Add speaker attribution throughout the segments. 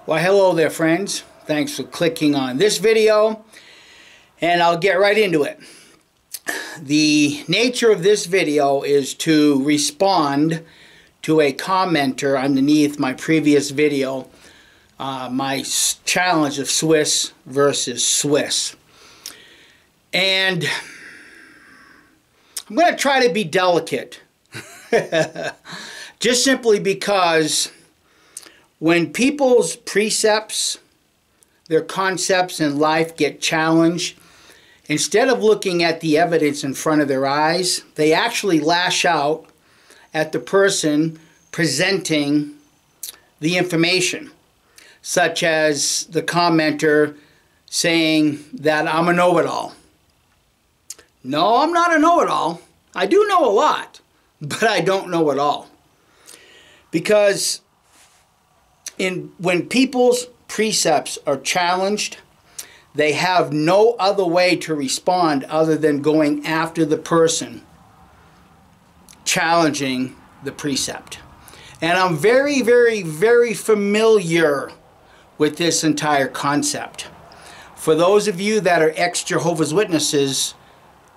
Speaker 1: Well, hello there, friends. Thanks for clicking on this video, and I'll get right into it. The nature of this video is to respond to a commenter underneath my previous video, my challenge of Swiss versus Swiss. And I'm going to try to be delicate, just simply because when people's precepts, their concepts in life get challenged, instead of looking at the evidence in front of their eyes, they actually lash out at the person presenting the information, such as the commenter saying that I'm a know-it-all. No, I'm not a know-it-all. I do know a lot, but I don't know it all. Because when people's precepts are challenged, they have no other way to respond other than going after the person challenging the precept. And I'm very, very, very familiar with this entire concept. For those of you that are ex-Jehovah's Witnesses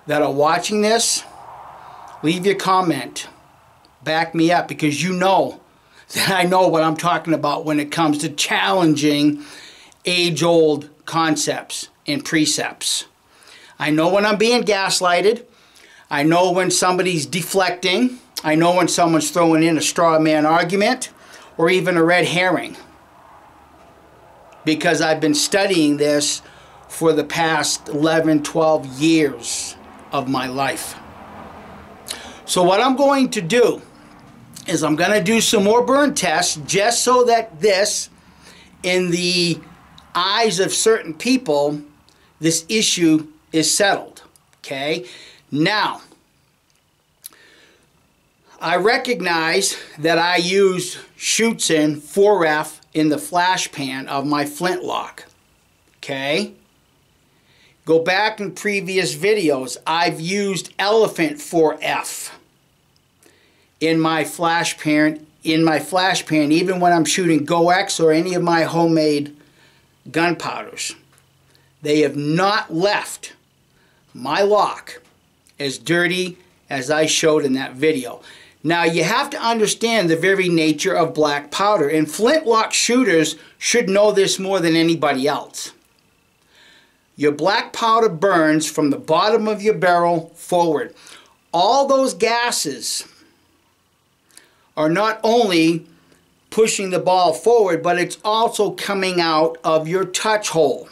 Speaker 1: that are watching this, leave your comment. Back me up, because you know that I know what I'm talking about when it comes to challenging age-old concepts and precepts. I know when I'm being gaslighted. I know when somebody's deflecting. I know when someone's throwing in a straw man argument or even a red herring. Because I've been studying this for the past 11, 12 years of my life. So what I'm going to do is I'm going to do some more burn tests just so that this, in the eyes of certain people, this issue is settled. Okay? Now, I recognize that I used Schutzen 4F in the flash pan of my flintlock. Okay? Go back in previous videos. I've used Elephant 4F in my flash pan, even when I'm shooting GoX or any of my homemade gunpowders. They have not left my lock as dirty as I showed in that video. Now, you have to understand the very nature of black powder, and flintlock shooters should know this more than anybody else. Your black powder burns from the bottom of your barrel forward. All those gases are not only pushing the ball forward, but it's also coming out of your touch hole.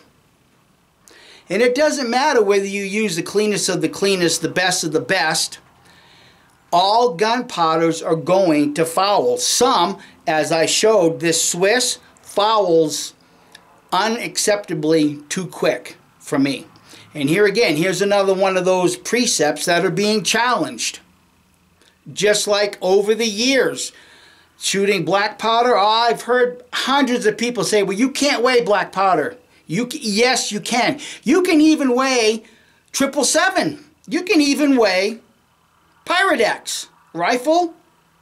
Speaker 1: And it doesn't matter whether you use the cleanest of the cleanest, the best of the best. All gunpowders are going to foul. Some, as I showed, this Swiss fouls unacceptably too quick for me. And here again, here's another one of those precepts that are being challenged. Just like over the years, shooting black powder, I've heard hundreds of people say, well, you can't weigh black powder. Yes, you can. You can even weigh 777. You can even weigh Pyrodex, rifle,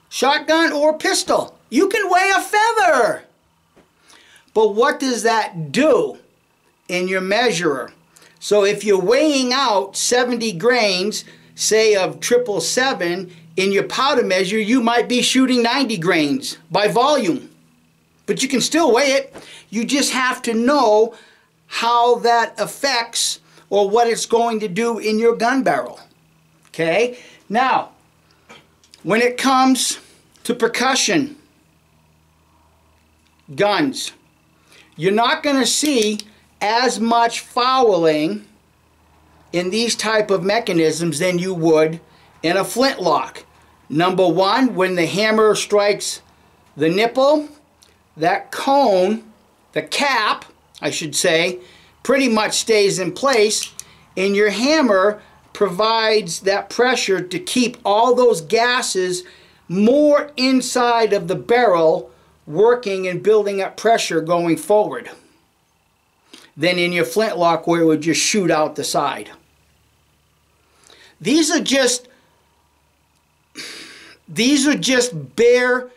Speaker 1: shotgun, or pistol. You can weigh a feather. But what does that do in your measurer? So if you're weighing out 70 grains, say of 777, in your powder measure, you might be shooting 90 grains by volume. But you can still weigh it. You just have to know how that affects or what it's going to do in your gun barrel. Okay? Now, when it comes to percussion guns, you're not going to see as much fouling in these type of mechanisms than you would in a flintlock. Number one, when the hammer strikes the nipple, that cone, the cap, I should say, pretty much stays in place, and your hammer provides that pressure to keep all those gases more inside of the barrel, working and building up pressure going forward, than in your flintlock where it would just shoot out the side. These are just bare,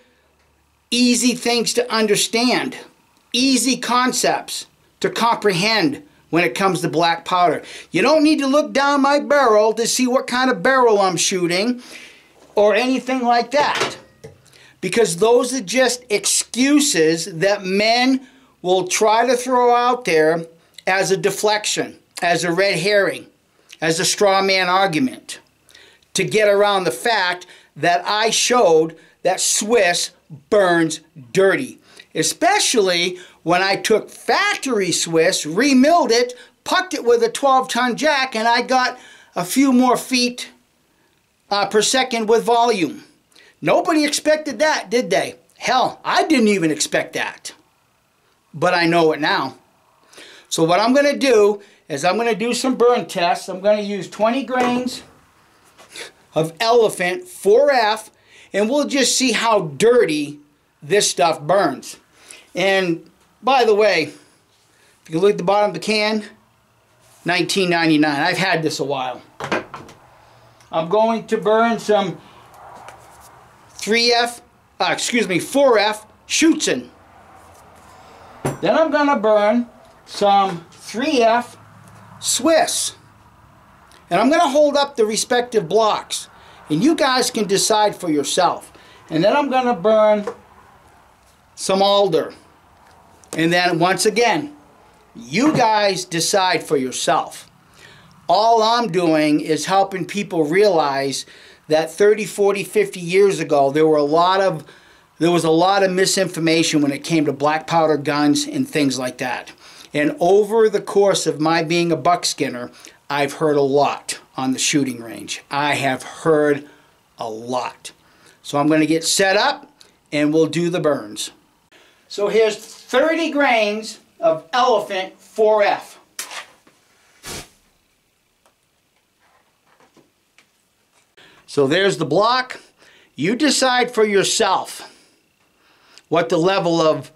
Speaker 1: easy things to understand. easy concepts to comprehend when it comes to black powder. You don't need to look down my barrel to see what kind of barrel I'm shooting or anything like that, because those are just excuses that men will try to throw out there as a deflection, as a red herring, as a straw man argument, to get around the fact that I showed that Swiss burns dirty. Especially when I took factory Swiss, remilled it, pucked it with a 12-ton jack, and I got a few more feet per second with volume. Nobody expected that, did they? Hell, I didn't even expect that. But I know it now. So what I'm going to do is I'm going to do some burn tests. I'm going to use 20 grains of Elephant 4F, and we'll just see how dirty this stuff burns. And by the way, if you look at the bottom of the can, $19.99. I've had this a while. I'm going to burn some 4F Schutzen. Then I'm going to burn some 3F Swiss. And I'm going to hold up the respective blocks, and you guys can decide for yourself. And then I'm going to burn some alder. And then once again, you guys decide for yourself. All I'm doing is helping people realize that 30, 40, 50 years ago, there was a lot of misinformation when it came to black powder guns and things like that. And over the course of my being a buckskinner, I've heard a lot on the shooting range. I have heard a lot. So I'm going to get set up and we'll do the burns. So here's 30 grains of Elephant 4F. So there's the block. You decide for yourself what the level of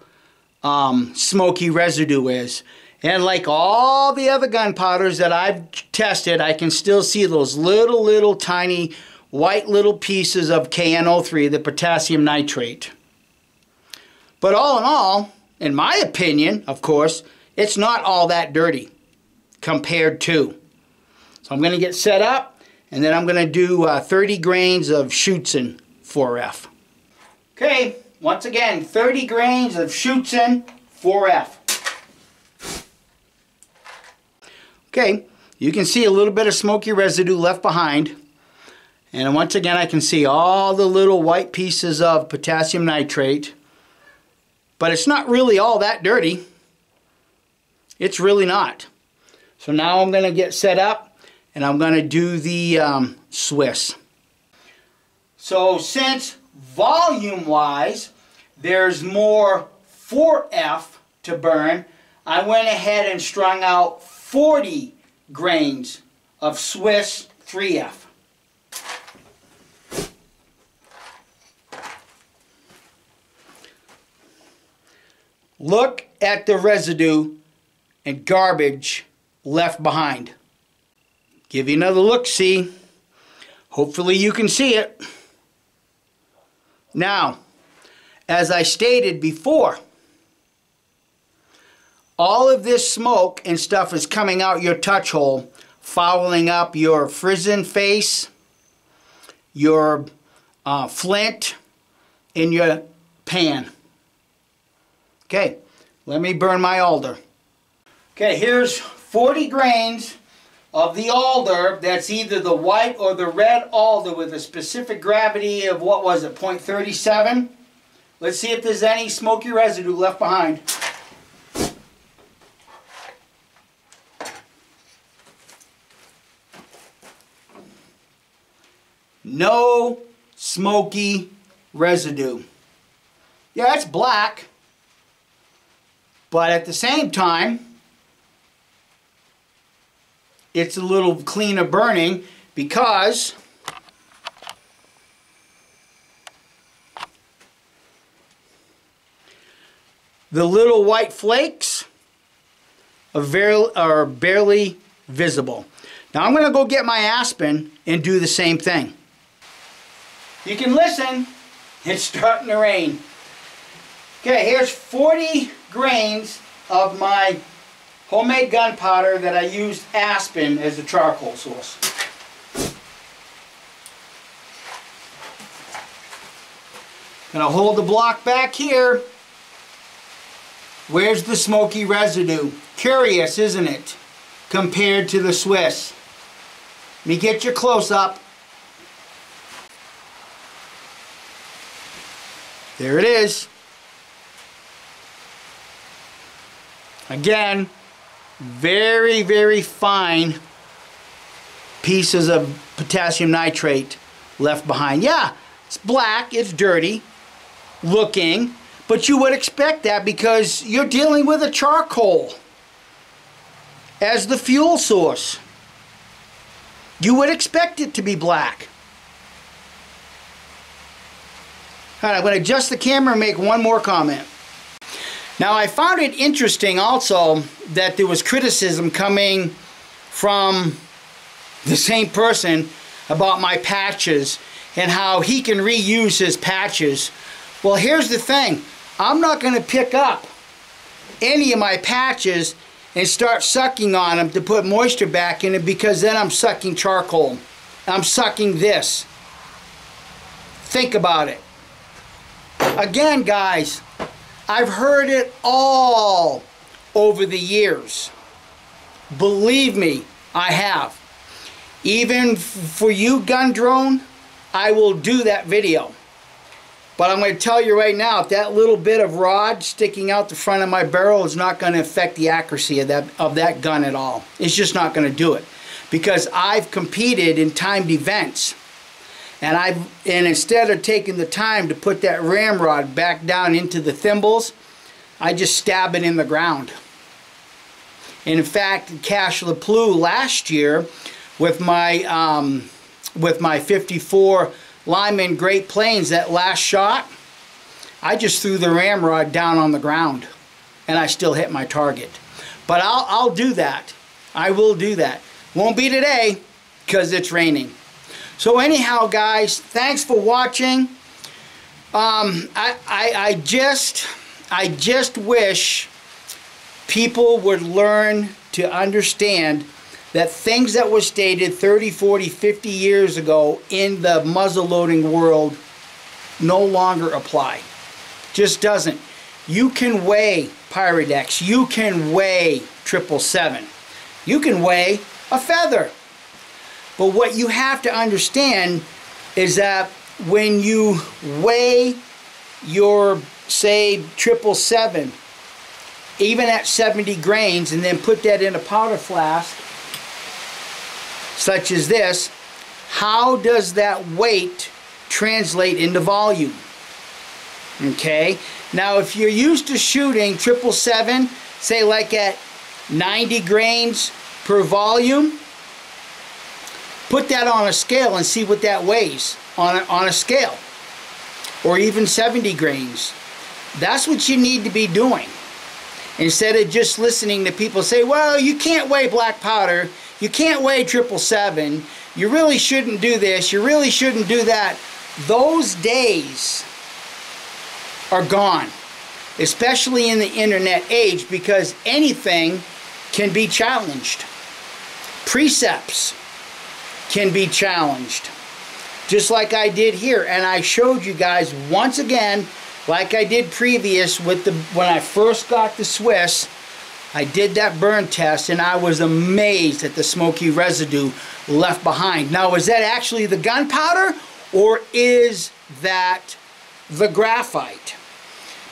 Speaker 1: smoky residue is. And like all the other gunpowders that I've tested, I can still see those little tiny white little pieces of KNO3, the potassium nitrate. But all in all, in my opinion, of course, it's not all that dirty compared to. So I'm going to get set up, and then I'm going to do 30 grains of Schutzen 4F. Okay, once again, 30 grains of Schutzen 4F. Okay, you can see a little bit of smoky residue left behind. And once again, I can see all the little white pieces of potassium nitrate. But it's not really all that dirty. It's really not. So now I'm going to get set up and I'm going to do the Swiss. So since volume-wise, there's more 4F to burn, I went ahead and strung out 40 grains of Swiss 3F. Look at the residue and garbage left behind. Give you another look, see? Hopefully you can see it. Now, as I stated before, all of this smoke and stuff is coming out your touch hole, fouling up your frizzen face, your flint, in your pan. Okay, let me burn my alder. Okay, here's 40 grains of the alder. That's either the white or the red alder with a specific gravity of, what was it, 0.37? Let's see if there's any smoky residue left behind. No smoky residue. Yeah, it's black. But at the same time, it's a little cleaner burning because the little white flakes are barely visible. Now I'm going to go get my Aspen and do the same thing. You can listen. It's starting to rain. Okay, here's 40 grains of my homemade gunpowder that I used aspen as a charcoal source. Gonna hold the block back here. Where's the smoky residue? Curious, isn't it? Compared to the Swiss. Let me get your close-up. There it is. Again, very, very fine pieces of potassium nitrate left behind. Yeah, it's black, it's dirty looking, but you would expect that because you're dealing with a charcoal as the fuel source. You would expect it to be black. All right, I'm going to adjust the camera and make one more comment. Now, I found it interesting also that there was criticism coming from the same person about my patches and how he can reuse his patches. Well, here's the thing. I'm not going to pick up any of my patches and start sucking on them to put moisture back in it, because then I'm sucking charcoal. I'm sucking this. Think about it. Again, guys, I've heard it all over the years. Believe me, I have. Even for you, Gun Drone, I will do that video. But I'm going to tell you right now, if that little bit of rod sticking out the front of my barrel is not going to affect the accuracy of that gun at all. It's just not going to do it. Because I've competed in timed events. And instead of taking the time to put that ramrod back down into the thimbles, I just stab it in the ground. And in fact, Cache La Plew last year with my 54 Lyman Great Plains, that last shot, I just threw the ramrod down on the ground and I still hit my target. But I'll do that. I will do that. Won't be today because it's raining. So anyhow, guys, thanks for watching. I just wish people would learn to understand that things that were stated 30, 40, 50 years ago in the muzzleloading world no longer apply. Just doesn't. You can weigh Pyrodex. You can weigh 777. You can weigh a feather. But what you have to understand is that when you weigh your, say, 777, even at 70 grains, and then put that in a powder flask, such as this, how does that weight translate into volume? Okay, now if you're used to shooting 777, say like at 90 grains per volume, put that on a scale and see what that weighs on a scale, or even 70 grains. That's what you need to be doing, instead of just listening to people say, well, you can't weigh black powder, you can't weigh 777, you really shouldn't do this, you really shouldn't do that. Those days are gone, especially in the internet age, because anything can be challenged. Precepts can be challenged, just like I did here. And I showed you guys once again, like I did previous with when I first got the Swiss, I did that burn test and I was amazed at the smoky residue left behind. Now, is that actually the gunpowder, or is that the graphite?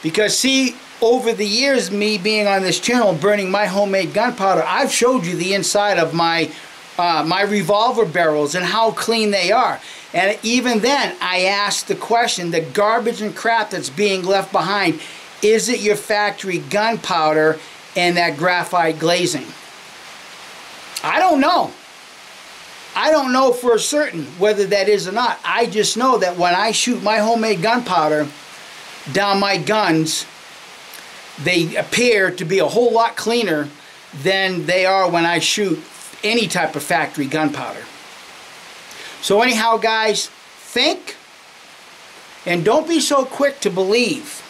Speaker 1: Because see, over the years, me being on this channel, burning my homemade gunpowder, I've showed you the inside of my my revolver barrels and how clean they are. And even then, I asked the question, the garbage and crap that's being left behind, is it your factory gunpowder and that graphite glazing? I don't know. I don't know for certain whether that is or not. I just know that when I shoot my homemade gunpowder down my guns, they appear to be a whole lot cleaner than they are when I shoot any type of factory gunpowder. So anyhow, guys, think and don't be so quick to believe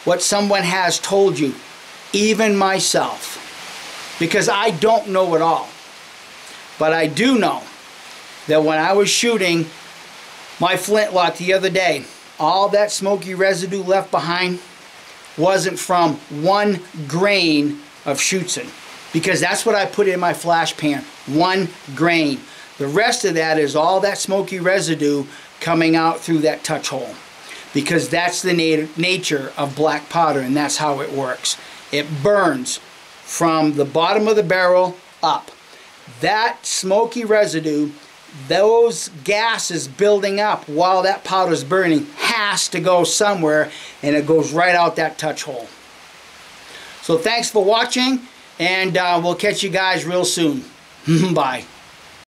Speaker 1: what someone has told you. even myself, because I don't know it all. But I do know that when I was shooting my flintlock the other day, all that smoky residue left behind wasn't from 1 grain of Schutzen, because that's what I put in my flash pan, 1 grain. The rest of that is all that smoky residue coming out through that touch hole, because that's the nature of black powder, and that's how it works. It burns from the bottom of the barrel up. That smoky residue, those gases building up while that powder's burning, has to go somewhere, and it goes right out that touch hole. So thanks for watching, and we'll catch you guys real soon. Bye.